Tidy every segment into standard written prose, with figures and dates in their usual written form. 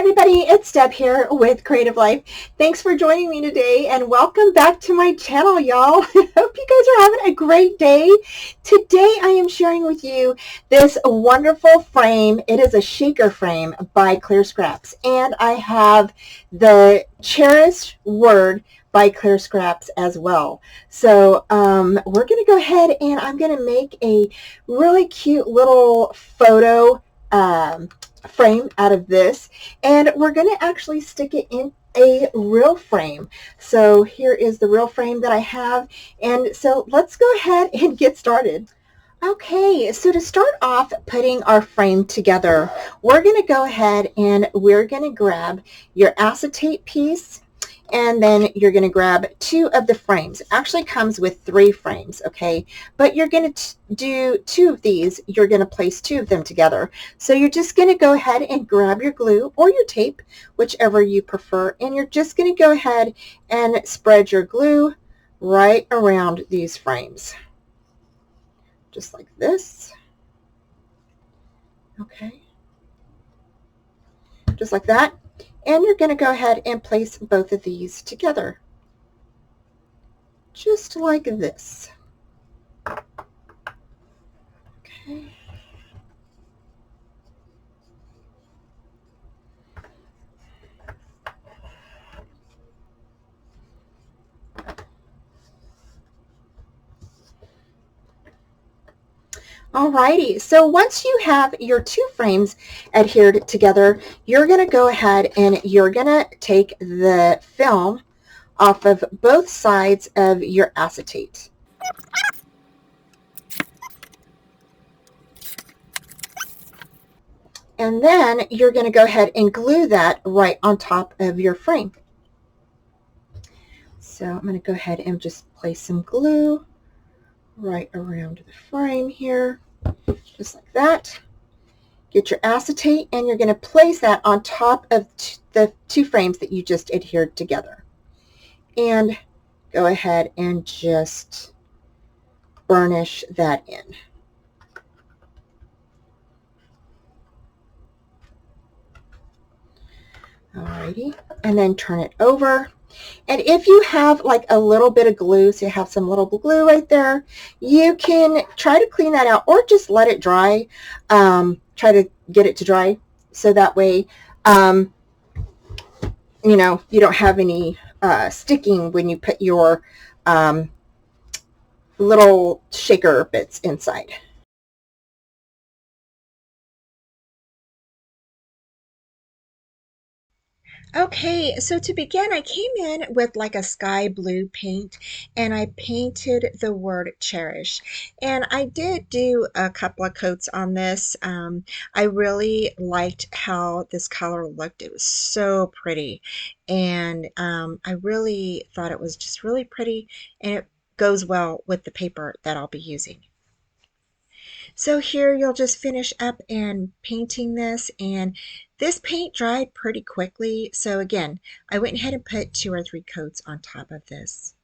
everybody, it's Deb here with Creative Life. Thanks for joining me today and welcome back to my channel, y'all. Hope you guys are having a great day. Today I am sharing with you this wonderful frame. It is a shaker frame by Clearscraps, and I have the Cherish word by Clearscraps as well. So we're going to go ahead and I'm going to make a really cute little photo frame out of this, and we're going to actually stick it in a real frame. So here is the real frame that I have, and so let's go ahead and get started. Okay, so to start off putting our frame together, we're going to go ahead and we're going to grab your acetate piece, and then you're going to grab two of the frames. It actually comes with 3 frames, okay? But you're going to do 2 of these. You're going to place 2 of them together. So you're just going to go ahead and grab your glue or your tape, whichever you prefer, and you're just going to go ahead and spread your glue right around these frames. Just like this. Okay. Just like that. And you're going to go ahead and place both of these together. Just like this. Okay. Alrighty, so once you have your 2 frames adhered together, you're going to go ahead and you're going to take the film off of both sides of your acetate. And then you're going to go ahead and glue that right on top of your frame. So I'm going to go ahead and just place some glue right around the frame here, just like that. Get your acetate, and you're going to place that on top of the 2 frames that you just adhered together. And go ahead and just burnish that in. Alrighty, and then turn it over. And if you have like a little bit of glue, so you have some little glue right there, you can try to clean that out or just let it dry. Try to get it to dry so that way, you know, you don't have any sticking when you put your little shaker bits inside. Okay, so to begin, I came in with like a sky blue paint, and I painted the word cherish. And I did do a couple of coats on this. I really liked how this color looked. It was so pretty. And I really thought it was just really pretty, and it goes well with the paper that I'll be using. So here you'll just finish up and painting this, and this paint dried pretty quickly. So again, I went ahead and put 2 or 3 coats on top of this.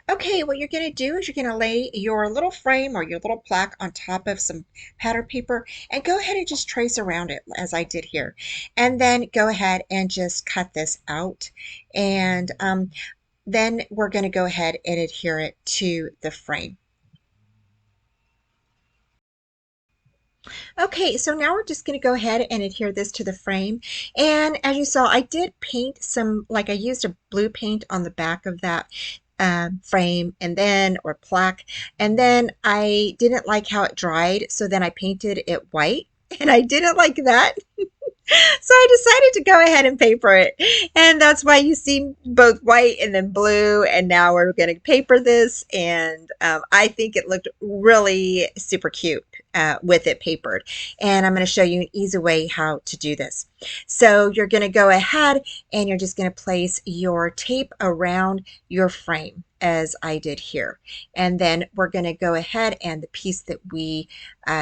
Okay, what you're going to do is you're going to lay your little frame or your little plaque on top of some pattern paper and go ahead and just trace around it as I did here. And then go ahead and just cut this out. And then we're going to go ahead and adhere it to the frame. Okay, so now we're just going to go ahead and adhere this to the frame. And as you saw, I did paint some, like I used a blue paint on the back of that frame, and then, or plaque, and then I didn't like how it dried, so then I painted it white, and I didn't like that. So I decided to go ahead and paper it. And that's why you see both white and then blue. And now we're going to paper this. And I think it looked really super cute with it papered. And I'm going to show you an easy way how to do this. So you're going to go ahead and you're just going to place your tape around your frame as I did here. And then we're going to go ahead, and the piece that we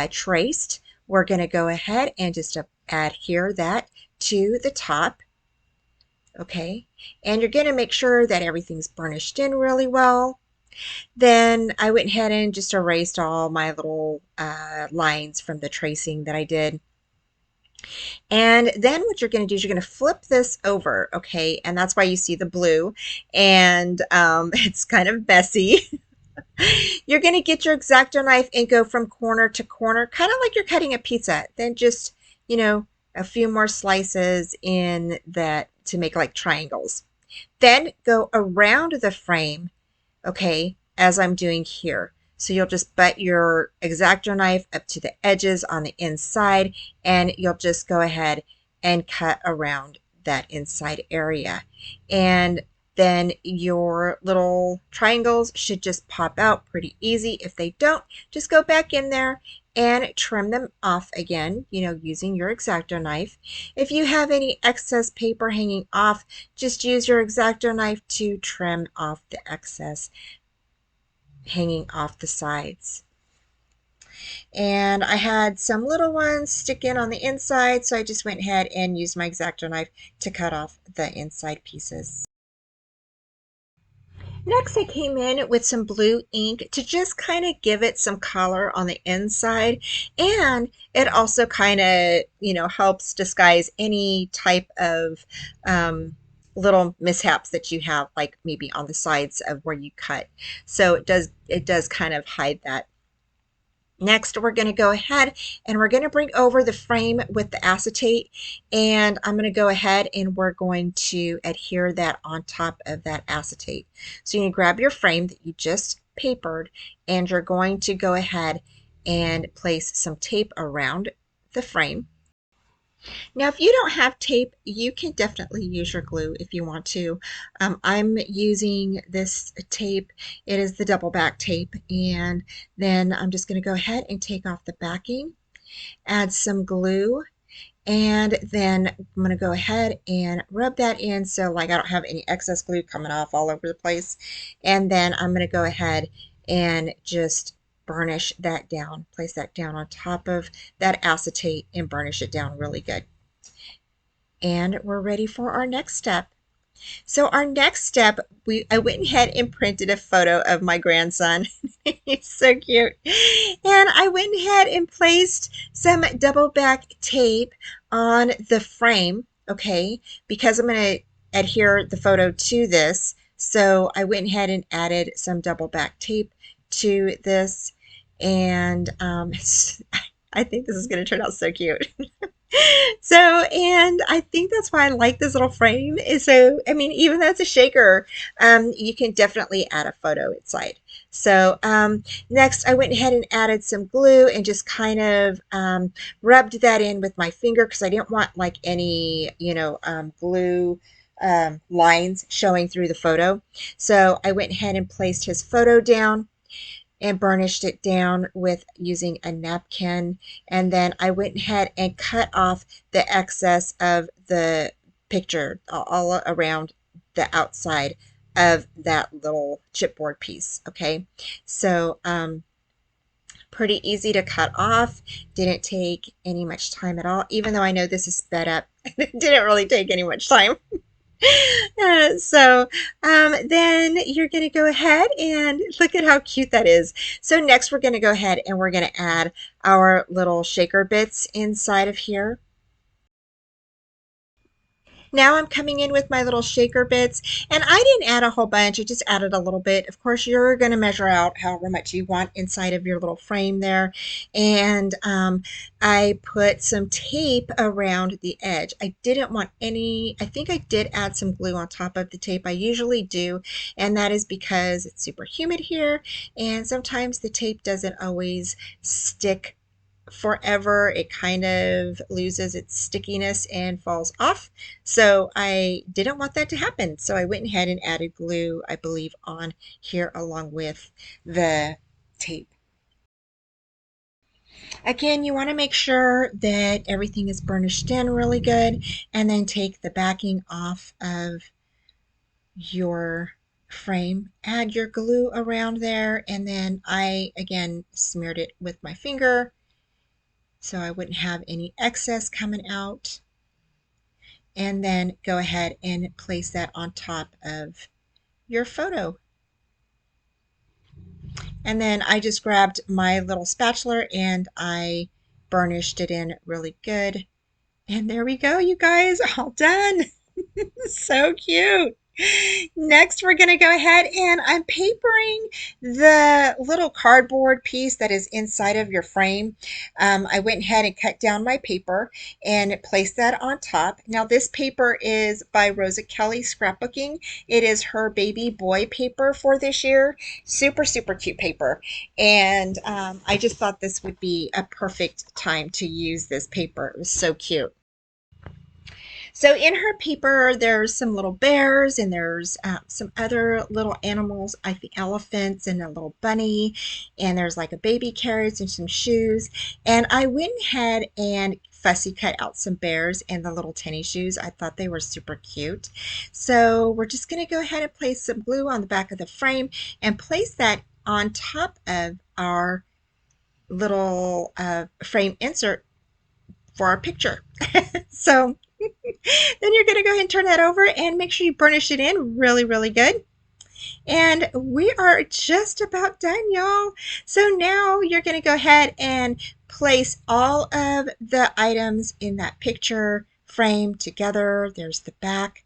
traced, we're going to go ahead and just adhere that to the top. Okay, and you're going to make sure that everything's burnished in really well. Then I went ahead and just erased all my little lines from the tracing that I did. And then what you're going to do is you're going to flip this over, okay? And that's why you see the blue, and it's kind of messy. You're going to get your X-Acto knife and go from corner to corner, kind of like you're cutting a pizza. Then just, you know, a few more slices in that to make like triangles. Then go around the frame, okay, as I'm doing here. So you'll just butt your X-Acto knife up to the edges on the inside, and you'll just go ahead and cut around that inside area. And then your little triangles should just pop out pretty easy. If they don't, just go back in there and trim them off again, you know, using your X-Acto knife. If you have any excess paper hanging off, just use your X-Acto knife to trim off the excess hanging off the sides. And I had some little ones stick in on the inside, so I just went ahead and used my X-Acto knife to cut off the inside pieces. Next, I came in with some blue ink to just kind of give it some color on the inside, and it also kind of, you know, helps disguise any type of little mishaps that you have, like maybe on the sides of where you cut. So it does kind of hide that. Next, we're going to go ahead and we're going to bring over the frame with the acetate, and I'm going to go ahead and we're going to adhere that on top of that acetate. So you grab your frame that you just papered, and you're going to go ahead and place some tape around the frame. Now, if you don't have tape, you can definitely use your glue if you want to. I'm using this tape. It is the double back tape, and then I'm just going to go ahead and take off the backing, add some glue, and then I'm going to go ahead and rub that in so like I don't have any excess glue coming off all over the place. And then I'm going to go ahead and just burnish that down, place that down on top of that acetate and burnish it down really good. And we're ready for our next step. So our next step, I went ahead and printed a photo of my grandson. He's so cute. And I went ahead and placed some double back tape on the frame, okay, because I'm going to adhere the photo to this. So I went ahead and added some double back tape to this. And I think this is going to turn out so cute. So, and I think that's why I like this little frame is so, I mean, even though it's a shaker, you can definitely add a photo inside. So next I went ahead and added some glue and just kind of rubbed that in with my finger because I didn't want like any, you know, glue lines showing through the photo. So I went ahead and placed his photo down and burnished it down with using a napkin. And then I went ahead and cut off the excess of the picture all around the outside of that little chipboard piece. Okay, so pretty easy to cut off. Didn't take any much time at all, even though I know this is sped up. It didn't really take any much time. Then you're going to go ahead and look at how cute that is. So next we're going to go ahead and we're going to add our little shaker bits inside of here. Now I'm coming in with my little shaker bits, and I didn't add a whole bunch, I just added a little bit. Of course, you're going to measure out however much you want inside of your little frame there. And I put some tape around the edge. I didn't want any, I think I did add some glue on top of the tape. I usually do, and that is because it's super humid here, and sometimes the tape doesn't always stick forever. It kind of loses its stickiness and falls off. So I didn't want that to happen. So I went ahead and added glue, I believe, on here along with the tape. Again, you want to make sure that everything is burnished in really good, and then take the backing off of your frame, add your glue around there, and then I again smeared it with my finger so I wouldn't have any excess coming out. And then go ahead and place that on top of your photo. And then I just grabbed my little spatula and I burnished it in really good And there we go, you guys, all done. So cute. Next, we're going to go ahead and I'm papering the little cardboard piece that is inside of your frame. I went ahead and cut down my paper and placed that on top. Now, this paper is by Rosa Kelly Scrapbooking. It is her baby boy paper for this year. Super, super cute paper. And I just thought this would be a perfect time to use this paper. It was so cute. So in her paper, there's some little bears and there's some other little animals, I think elephants and a little bunny, and there's like a baby carriage and some shoes. And I went ahead and fussy cut out some bears and the little tennis shoes. I thought they were super cute. So we're just going to go ahead and place some glue on the back of the frame and place that on top of our little frame insert for our picture. So then you're going to go ahead and turn that over and make sure you burnish it in really, really good. And we are just about done, y'all. So now you're going to go ahead and place all of the items in that picture frame together. There's the back.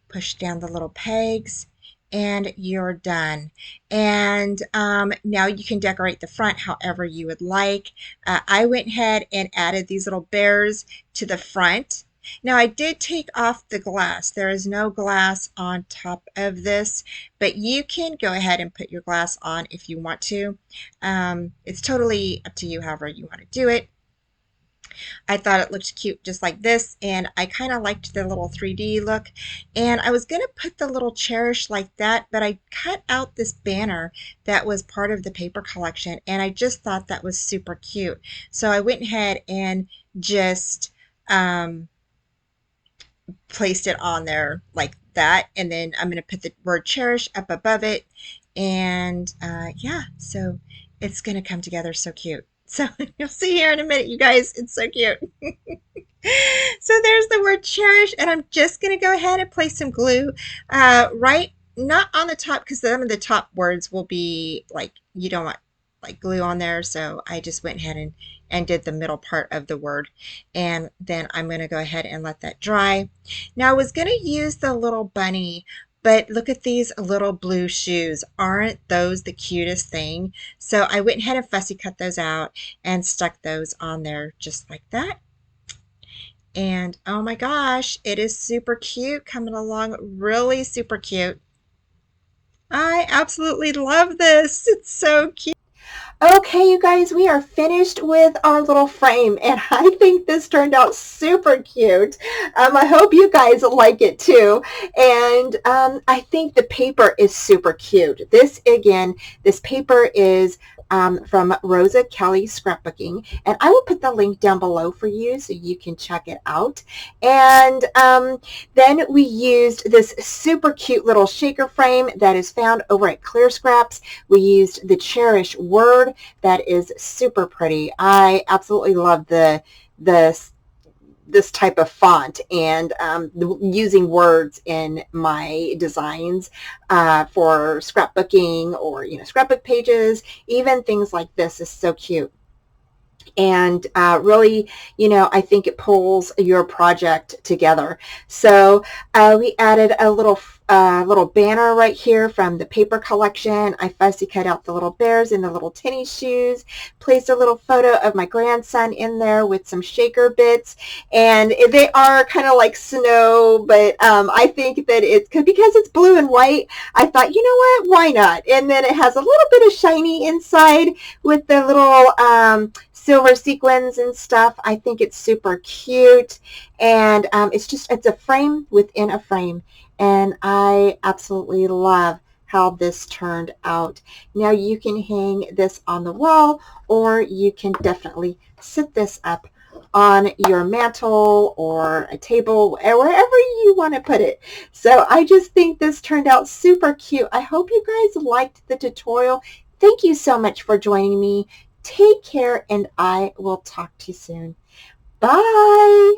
Push down the little pegs and you're done. And now you can decorate the front however you would like. I went ahead and added these little bears to the front. Now I did take off the glass. There is no glass on top of this, but you can go ahead and put your glass on if you want to. It's totally up to you however you want to do it. I thought it looked cute just like this, and I kind of liked the little 3D look. And I was going to put the little Cherish like that, but I cut out this banner that was part of the paper collection, and I just thought that was super cute. So I went ahead and just placed it on there like that, and then I'm going to put the word Cherish up above it, and yeah, so it's going to come together so cute. So you'll see here in a minute, you guys. It's so cute. So there's the word Cherish, and I'm just going to go ahead and place some glue right, not on the top, because some of the top words will be like, you don't want like glue on there. So I just went ahead and did the middle part of the word. And then I'm going to go ahead and let that dry. Now I was going to use the little bunny, but look at these little blue shoes. Aren't those the cutest thing? So I went ahead and fussy cut those out and stuck those on there just like that. And oh my gosh, it is super cute, coming along really super cute. I absolutely love this. It's so cute. Okay, you guys, we are finished with our little frame, and I think this turned out super cute. I hope you guys like it too. And I think the paper is super cute. This, again, this paper is from Rosa Kelly Scrapbooking, and I will put the link down below for you so you can check it out. And then we used this super cute little shaker frame that is found over at Clearscraps. We used the Cherish word that is super pretty. I absolutely love this type of font, and using words in my designs for scrapbooking or scrapbook pages, even things like this is so cute. And really, I think it pulls your project together. So we added a little banner right here from the paper collection. I fussy cut out the little bears and the little tennis shoes, placed a little photo of my grandson in there with some shaker bits, and they are kind of like snow, but I think that it's because it's blue and white, I thought, you know what, why not? And then it has a little bit of shiny inside with the little silver sequins and stuff. I think it's super cute, and it's a frame within a frame, and I absolutely love how this turned out. Now you can hang this on the wall, or you can definitely sit this up on your mantle or a table, wherever you want to put it. So I just think this turned out super cute. I hope you guys liked the tutorial. Thank you so much for joining me. Take care, and I will talk to you soon. Bye.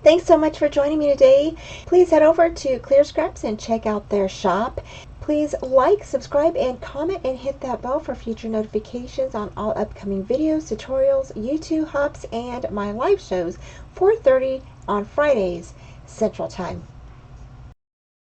Thanks so much for joining me today. Please head over to Clearscraps and check out their shop. Please like, subscribe, and comment, and hit that bell for future notifications on all upcoming videos, tutorials, YouTube hops, and my live shows, 4:30 on Fridays Central Time.